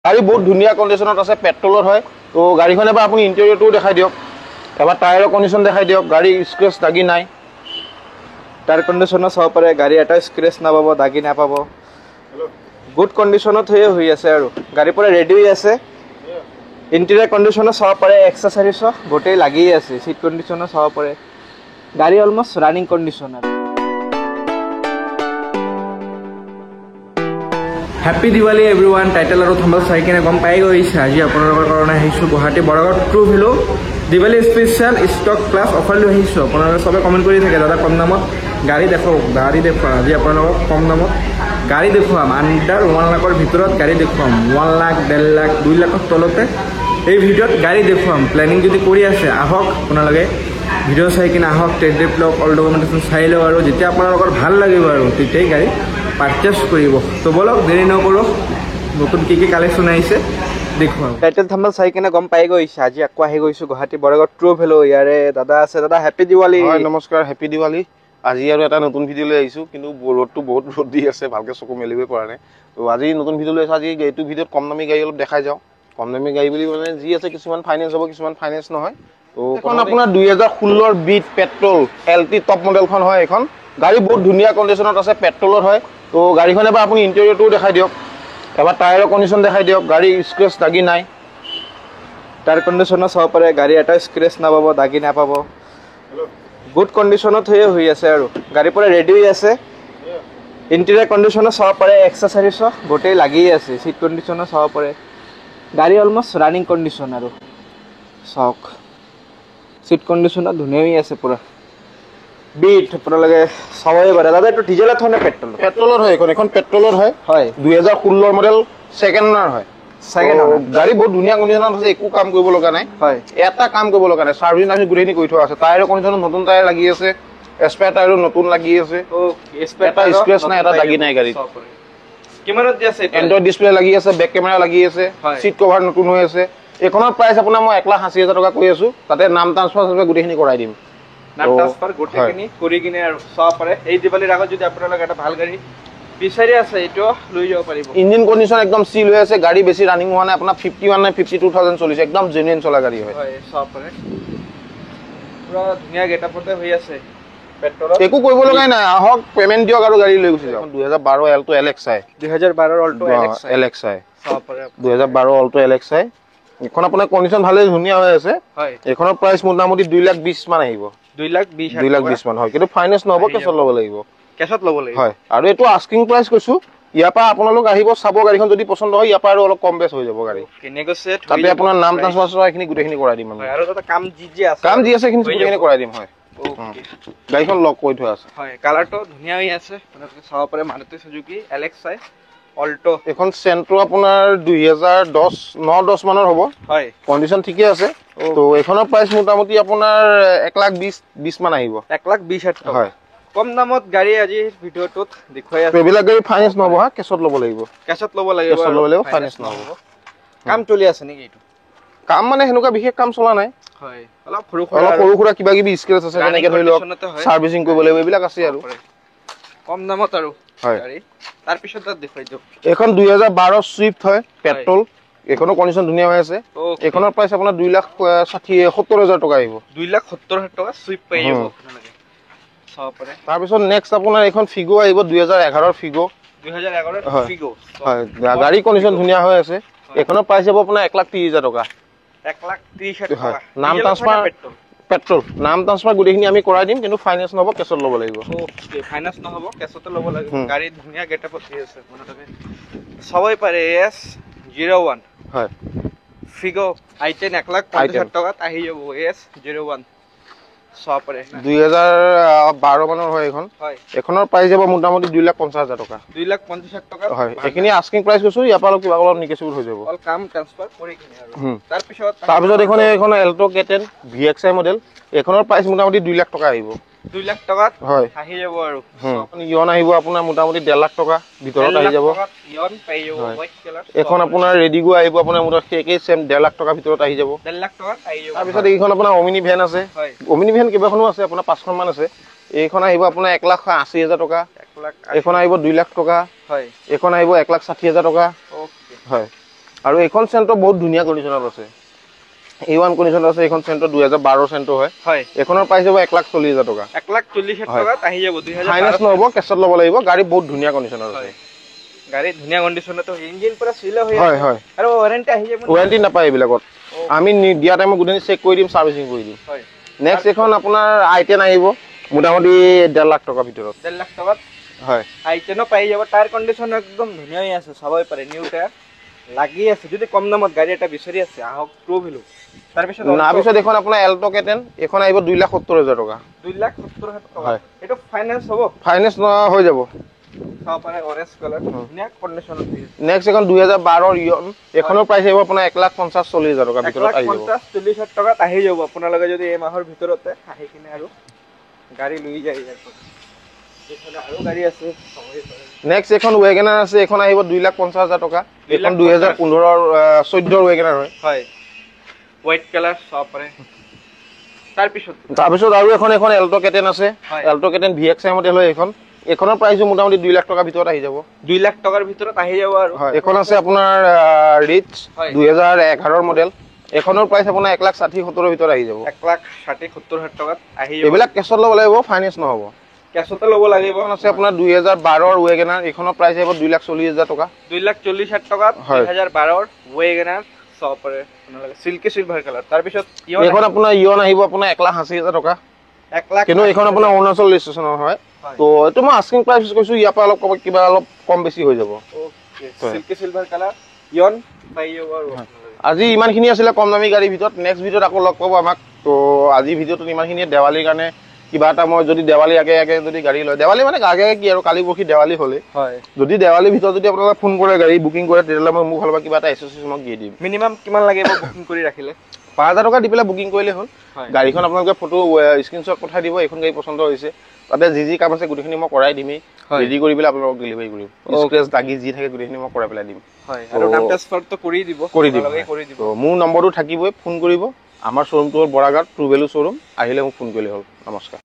গাড়ী বহুত ধুনীয়া কণ্ডিশ্যনত আছে, পেট্ৰলৰ হয়। তো গাড়ীখন এবাৰ আপুনি ইণ্টেৰিয়ৰটোও দেখাই দিয়ক, এবাৰ টায়াৰৰ কণ্ডিশ্যন দেখাই দিয়ক। গাড়ী স্ক্ৰেচ দাগি নাই, টায়াৰ কণ্ডিশ্যনত চাব পাৰে। গাড়ী এটা স্ক্ৰেচ নাপাব, দাগি নাপাব, গুড কণ্ডিশ্যনত হৈ আছে আৰু গাড়ী পৰা ৰেডি হৈ আছে। ইণ্টেৰিয়ৰ কণ্ডিশ্যনত চাব পাৰে, এক্সেচাৰিজ গোটেই লাগিয়ে আছে। চিট কণ্ডিশ্যনত চাব পাৰে, গাড়ী অলমষ্ট ৰানিং কণ্ডিশ্যন আৰু। Happy Diwali everyone. টাইটেল আৰু থাম্বনেইল চাই কিনে গম পাই গৈছে আজি আপোনালোকৰ কাৰণে আহিছোঁ Guwahati Borgaon true value Diwali special stock plus offer লৈ আহিছোঁ। আপোনালোকে চবে কমেণ্ট কৰি থাকে, দাদা কম দামত গাড়ী দেখুৱাওক, গাড়ী দেখুৱাম। আজি আপোনালোকক কম দামত গাড়ী দেখুৱাম, আণ্ডাৰ 1 লাখৰ ভিতৰত গাড়ী দেখুৱাম। 1 লাখ, 1.5 লাখ, 2 লাখৰ তলতে এই ভিডিঅ'ত গাড়ী দেখুৱাম। প্লেনিং যদি কৰি আছে আহক, আপোনালোকে ভিডিঅ' চাই কিনে আহক, টেষ্ট ড্ৰাইভ লওক, অল ডকুমেণ্টেশ্যন চাই লওক, আৰু যেতিয়া আপোনালোকৰ ভাল লাগিব আৰু তেতিয়াই গাড়ী পাৰচেছ কৰিব। তো বলক দেৰি নকৰোঁ, নতুন কি কালেকশ্যন আহিছে দেখুৱাম। টাইটেল থাম্বনেইল চাই কিনে গম পাই গৈছে আজি আকৌ আহি গৈছোঁ গুৱাহাটী বৰগাঁও ট্ৰু ভেলু। ইয়াৰে দাদা আছে। দাদা হেপী দিৱালী। হয় নমস্কাৰ, হেপী দিৱালী। আজি আৰু এটা নতুন ভিডিঅ' লৈ আহিছোঁ, কিন্তু ৰ'দটো বহুত ৰ'দ দি আছে, ভালকৈ চকু মেলিবই পৰা নাই। তো আজি নতুন ভিডিঅ' লৈ আহিছোঁ। আজি এইটো ভিডিঅ'ত কম দামী গাড়ী অলপ দেখাই যাওঁ। কম দামী গাড়ী বুলি মানে যি আছে, কিছুমান ফাইনেন্স হ'ব, কিছুমান ফাইনেন্স নহয়। তো এখন আপোনাৰ 2016 বিট পেট্ৰল LT টপ মডেলখন হয়। এইখন গাড়ী বহুত ধুনীয়া কণ্ডিশ্যনত আছে, পেট্ৰলৰ হয়। তো গাড়ীখন এবাৰ আপুনি ইণ্টেৰিয়ৰটোও দেখাই দিয়ক, এবাৰ টায়াৰৰ কণ্ডিশ্যন দেখাই দিয়ক। গাড়ী স্ক্ৰেচ দাগি নাই, টায়াৰ কণ্ডিশ্যনত চাব পাৰে, গাড়ী এটা স্ক্ৰেচ নাপাব, দাগি নাপাব, গুড কণ্ডিশ্যনত হৈ আছে আৰু গাড়ী পৰা ৰেডি হৈ আছে। ইণ্টেৰিয়ৰ কণ্ডিশ্যনত চাব পাৰে, এক্সেচাৰিজ গোটেই লাগিয়ে আছে। চিট কণ্ডিশ্যনত চাব পাৰে, গাড়ী অলমষ্ট ৰানিং কণ্ডিশ্যন আৰু চাওক, চিট কণ্ডিশ্যনত ধুনীয়া হৈ আছে পুৰা বিট। আপোনালোকে চাবই পাৰে। দাদা এইটো ডিজেলত হয় নে পেট্ৰল? পেট্ৰলৰ হয়। এখন পেট্ৰলৰ হয়, হয় 2016 মডেল, ছেকেণ্ড অনাৰ হয়। ছেকেণ্ড গাড়ী বহুত ধুনীয়া কণ্ডিশ্যনত আছে, একো কাম কৰিব লগা নাই। হয়, এটা কাম কৰিব লগা নাই, চাৰ্ভিং টাৰ্ভিং গোটেইখিনি কৰি থোৱা আছে। টায়াৰৰ কণ্ডিশ্যনত নতুন টায়াৰ লাগি আছে, স্পেয়াৰ টায়াৰো নতুন লাগি আছে। এটা স্ক্ৰেচ নাই, এটা দাগি নাই গাড়ীত। কিমানত দি আছে? এণ্ড্ৰইড ডিছপ্লে লাগি আছে, বেক কেমেৰা লাগি আছে, চিট কভাৰ নতুন হৈ আছে। এইখনৰ প্ৰাইচ আপোনাৰ মই 1,80,000 টকা কৈ আছোঁ। তাতে নাম ট্ৰান্সফাৰ গোটেইখিনি কৰাই দিম। নাম ট্ৰান্সফাৰ গোটেইখিনি কৰি কিনে আৰু চাব পাৰে। এই দিৱালীৰ আগত যদি আপোনালোকে এটা ভাল গাড়ী বিচাৰি আছে, এইটো লৈ যাব পাৰিব। ইঞ্জিন কণ্ডিশ্যন একদম চিল হৈ আছে, গাড়ী বেছি ৰানিং হোৱা নাই। আপোনাৰ 51 নে 52,000 চলিছে, একদম জেনুইন চলা গাড়ী হয়। চাব পাৰে, পুৰা ধুনীয়া গেটআপতে হৈ আছে পেট্ৰলত। একো কৰিব লগাই নাই, আহক পেমেণ্ট দিয়ক আৰু গাড়ী লৈ গুচি যাওক। 2012 এল্টো LXi, 2012 অল্টো LXi, চাব পাৰে 2012 অল্টো LXi। এখন আপোনাৰ কণ্ডিশ্যন ভালে ধুনীয়া হৈ আছে। হয়, এইখনৰ প্ৰাইচ মোটামুটি 2,20,000 মান আহিব। 2,20,000 মান হয়, কিন্তু ফাইনেন্স নহ'ব, কেছত ল'ব লাগিব। কেছত ল'ব লাগিব। হয়, আৰু এইটো আস্কিং প্ৰাইচ কৈছোঁ। ইয়াৰ পৰা আপোনালোক আহিব, চাব গাড়ীখন, যদি পচন্দ হয় ইয়াৰ পৰা আৰু অলপ কম বেছ হৈ যাব গাড়ী। তাতে আপোনাৰ নাম ট্ৰান্সফাৰ এইখিনি গোটেইখিনি কৰাই দিম। আৰু এটা কাম যি আছে এইখিনি গোটেইখিনি কৰাই দিম। হয়, গাড়ীখন লক কৰি থোৱা আছে। হয়, কালাৰটো ধুনীয়া হৈ আছে, আপোনালোকে চাব পাৰে। Maruti Suzuki LXi Alto. এখন চেণ্ট্ৰ আপোনাৰ 2010 মানৰ হ'ব। হয়, কণ্ডিশ্যন ঠিকে আছে। তো এইখনৰ প্ৰাইচ মোটামুটি আপোনাৰ 1,20,000 মান আহিব। 1,20,000 টকা। হয়, কম দামত গাড়ী আজি ভিডিঅ'টোত দেখুৱাই আছে। এইবিলাক গাড়ী ফাইনেন্স নহ'ব, হা, কেছত ল'ব লাগিব। কেছত ল'ব লাগিব, ফাইনেন্স নহ'ব। কাম চলি আছে নেকি? এইটো কাম মানে সেনেকুৱা বিশেষ কাম চলা নাই। হয়, অলপ সৰু সুৰা কিবা কিবি স্ক্ৰেচ আছে, তেনেকে ধৰি লওক চাৰ্ভিচিং কৰিব লাগিব, এইবিলাক আছে আৰু কম দামত আৰু হয়। তাৰপিছত দেখুৱাই দিয়ক। এখন 2012 চুইফ্ট হয়, পেট্ৰল। এইখনৰ কণ্ডিশ্যন ধুনীয়া হৈ আছে। এইখনৰ প্ৰাইচ আপোনাৰ 2,70,000 টকা আহিব। 2,70,000 টকা চুইফ্ট পাই যাব আপোনালোকে। চাব পাৰে। তাৰপিছত নেক্সট আপোনাৰ এইখন ফিগো আহিব, 2011 ফিগো। 2011 ফিগো। হয়, গাড়ী কণ্ডিশ্যন ধুনীয়া হৈ আছে। এইখনৰ প্ৰাইচ হ'ব আপোনাৰ 1,30,000 টকা। 1,30,000 টকা। নাম ট্ৰান্সফাৰ পেট্ৰল, নাম ট্ৰান্সফাৰ গোটেইখিনি আমি কৰাই দিম, কিন্তু ফাইনেন্স নহ'ব, কেছত ল'ব লাগিব। ফাইনেন্স নহ'ব, কেছতে ল'ব লাগিব। গাড়ী ধুনীয়া গেটআপত দি আছে, চাবই পাৰে। S01 হয়, ফিগো i10 1,50,000 টকাত আহি যাব। S01 চাব পাৰে। 2012 মানৰ হয় এইখন। হয়, এইখনৰ প্ৰাইচ যাব মোটামুটি 2,50,000 টকা। 2,50,000 টকা। হয়, এইখিনি আস্কিং প্ৰাইচ কৈছোঁ, ইয়াৰ পৰা কিবা অলপ নিগেচিবল হৈ যাব। অল কাম ট্ৰান্সফাৰ কৰি কিনে আৰু তাৰপিছত এইখন এল্টো K10 VXi মডেল। এইখনৰ প্ৰাইচ মোটামুটি 2,00,000 টকা আহিব। 2,00,000 টকাত হয়, আহি যাব আৰু ইয়ন আহিব আপোনাৰ মোটামুটি 1,50,000 টকা ভিতৰত আহি যাব। ইয়ন পাই যাব, হোৱাইট কালাৰ। এখন আপোনাৰ ৰেডিগো আহিব, আপোনাৰ মোটামুটি একেই ছেম 1,50,000 টকা ভিতৰত আহি যাব। 1,50,000 টকাত আহি যাব। তাৰপিছত এইখন আপোনাৰ অমিনি ভেন আছে। অমিনি ভেন কেইবাখনো আছে, আপোনাৰ 5খন মান আছে। এইখন আহিব আপোনাৰ 1,80,000 টকা। এইখন আহিব 2,00,000 টকা। হয়, এইখন আহিব 1,60,000 টকা। হয়, আৰু এইখন চেণ্টৰ বহুত ধুনীয়া কণ্ডিশ্যনত আছে A1 কণ্ডিশ্যনত আছে এইখন চেণ্টৰ 2012 চেণ্টৰ হয় হয় এখনৰ প্ৰাইচ হ'ব 1,40,000 টকা 1,40,000 টকাত আহি যাব 2012 ফাইনেন্স নহ'ব কেছত ল'ব লাগিব গাড়ী বহুত ধুনীয়া কণ্ডিশ্যনত আছে গাড়ী ধুনীয়া কণ্ডিশ্যনত ইঞ্জিন পুৰা চিল হৈ হয় আছে হয় আৰু ওৱাৰেণ্টি আহি যাব ওৱাৰেণ্টি নাপায় এইবিলাকত আমি দিয়া টাইমত গোটেই চেক কৰি দিম চাৰ্ভিচিং কৰি দিম হয় নেক্সট এখন আপোনাৰ I10 আহিব মোটামুটি 1.5 লাখ টকাৰ ভিতৰত 1.5 লাখ টকাত হয় I10 পাই যাব টায়াৰ কণ্ডিশ্যন একদম ধুনীয়া হৈ আছে চাবই পাৰে নিউ টায়াৰ লাগি আছে যদি কম দামত গাড়ী এটা বিচাৰি আছে আহক ট্ৰু ভেলু তাৰপিছত এখন আপোনাৰ এল্টো K10 এখন আহিব 2,70,000 টকা 2,70,000 টকা এইটো ফাইনেন্স হ'ব ফাইনেন্স হৈ যাব চাব পাৰে অৰেঞ্জ কালাৰ ধুনীয়া কণ্ডিশ্যনত নেক্সট এখন 2012 ইয়ন এখনৰ প্ৰাইচ আহিব আপোনাৰ 1,50,40,000 টকাৰ ভিতৰত আহি যাব 1,50,000 টকাত আহি যাব আপোনালোকে যদি এই মাহৰ ভিতৰতে আহি কিনে আৰু গাড়ী লৈ যায় এইফালে আৰু গাড়ী আছে নেক্সট এখন ৱেগনাৰ আছে এখন আহিব 2,50,000 টকা এখন 2015 14 ৱেগনাৰ হয় হোৱাইট কালাৰ চাব পাৰে তাৰপিছত আৰু এখন এল্টো K10 আছে এল্টো K10 VXI মডেল হয় এখনৰ প্ৰাইচো মোটামুটি 2 লাখ টকাৰ ভিতৰত আহি যাব 2 লাখ টকাৰ ভিতৰত আহি যাব আৰু এখন আছে আপোনাৰ ৰিচ 2011 মডেল এখনৰ প্ৰাইচ আপোনাৰ 1,60,70,000 ভিতৰত আহি যাব 1,60,70,000 টকাত আহি যাব এইবিলাক কেছত ল'ব লাগিব ফাইনেন্স নহ'ব কেছতে ল'ব লাগিব এখন আছে আপোনাৰ 2012 ৱেগনাৰ এখনৰ প্ৰাইচ আহিব 2,40,000 টকা 2,40,000 টকাত 2012 ৱেগনাৰ চাব পাৰে আপোনালোকে সিল্কি সিলভাৰ কালাৰ তাৰপিছত এখন আপোনাৰ ইয়ন আহিব আপোনাৰ 1,80,000 টকা 1 লাখ কিন্তু এইখন আপোনাৰ অৰুণাচল ৰেজিষ্ট্ৰেচনৰ হয় তো এইটো মই আস্কিং প্ৰাইচ কৈছো ইয়াৰ পৰা অলপ কিবা অলপ কম বেছি হৈ যাব okay silky silver colour Eon পাই যাব আৰু আজি ইমানখিনি আছিলে কম দামী গাড়ীৰ ভিতৰত নেক্সট ভিডিঅ'ত আকৌ লগ পাব আমাক তো আজি ভিডিঅ'টোত ইমানখিনিয়ে দেৱালীৰ কাৰণে কিবা এটা মই যদি দেৱালী আগে যদি গাড়ী লয় দেৱালী মানে আগে কি আৰু কালি পৰহি দেৱালী হ'লে যদি দেৱালীৰ ভিতৰত যদি আপোনালোকে ফোন কৰে গাড়ী বুকিং কৰে তেতিয়াহ'লে মই মোৰ ফালৰ পৰা কিবা এটা এছ'চিয়েশ্যনক দি দিম মিনিমাম কিমান লাগিব বুকিং কৰি ৰাখিলে 5,000 টকা দি পেলাই বুকিং কৰিলে হ'ল গাড়ীখন আপোনালোকে ফটো স্ক্ৰীনশ্বট পঠাই দিব এইখন গাড়ী পচন্দ হৈছে তাতে যি কাম আছে গোটেইখিনি মই কৰাই দিমেই ৰেডি কৰি পেলাই আপোনালোকক ডেলিভাৰী কৰিম স্ক্ৰেচ দাগি যি থাকে গোটেইখিনি মই কৰাই পেলাই দিম আৰু নাম ট্ৰান্সফাৰটো কৰি দিব তো মোৰ নম্বৰটো থাকিবই ফোন কৰিব আমাৰ শ্ব'ৰুমটো হ'ল বৰাগাঁৱত ট্ৰু ভেলু শ্ব'ৰুম আহিলে মোক ফোন কৰিলে হ'ল নমস্কাৰ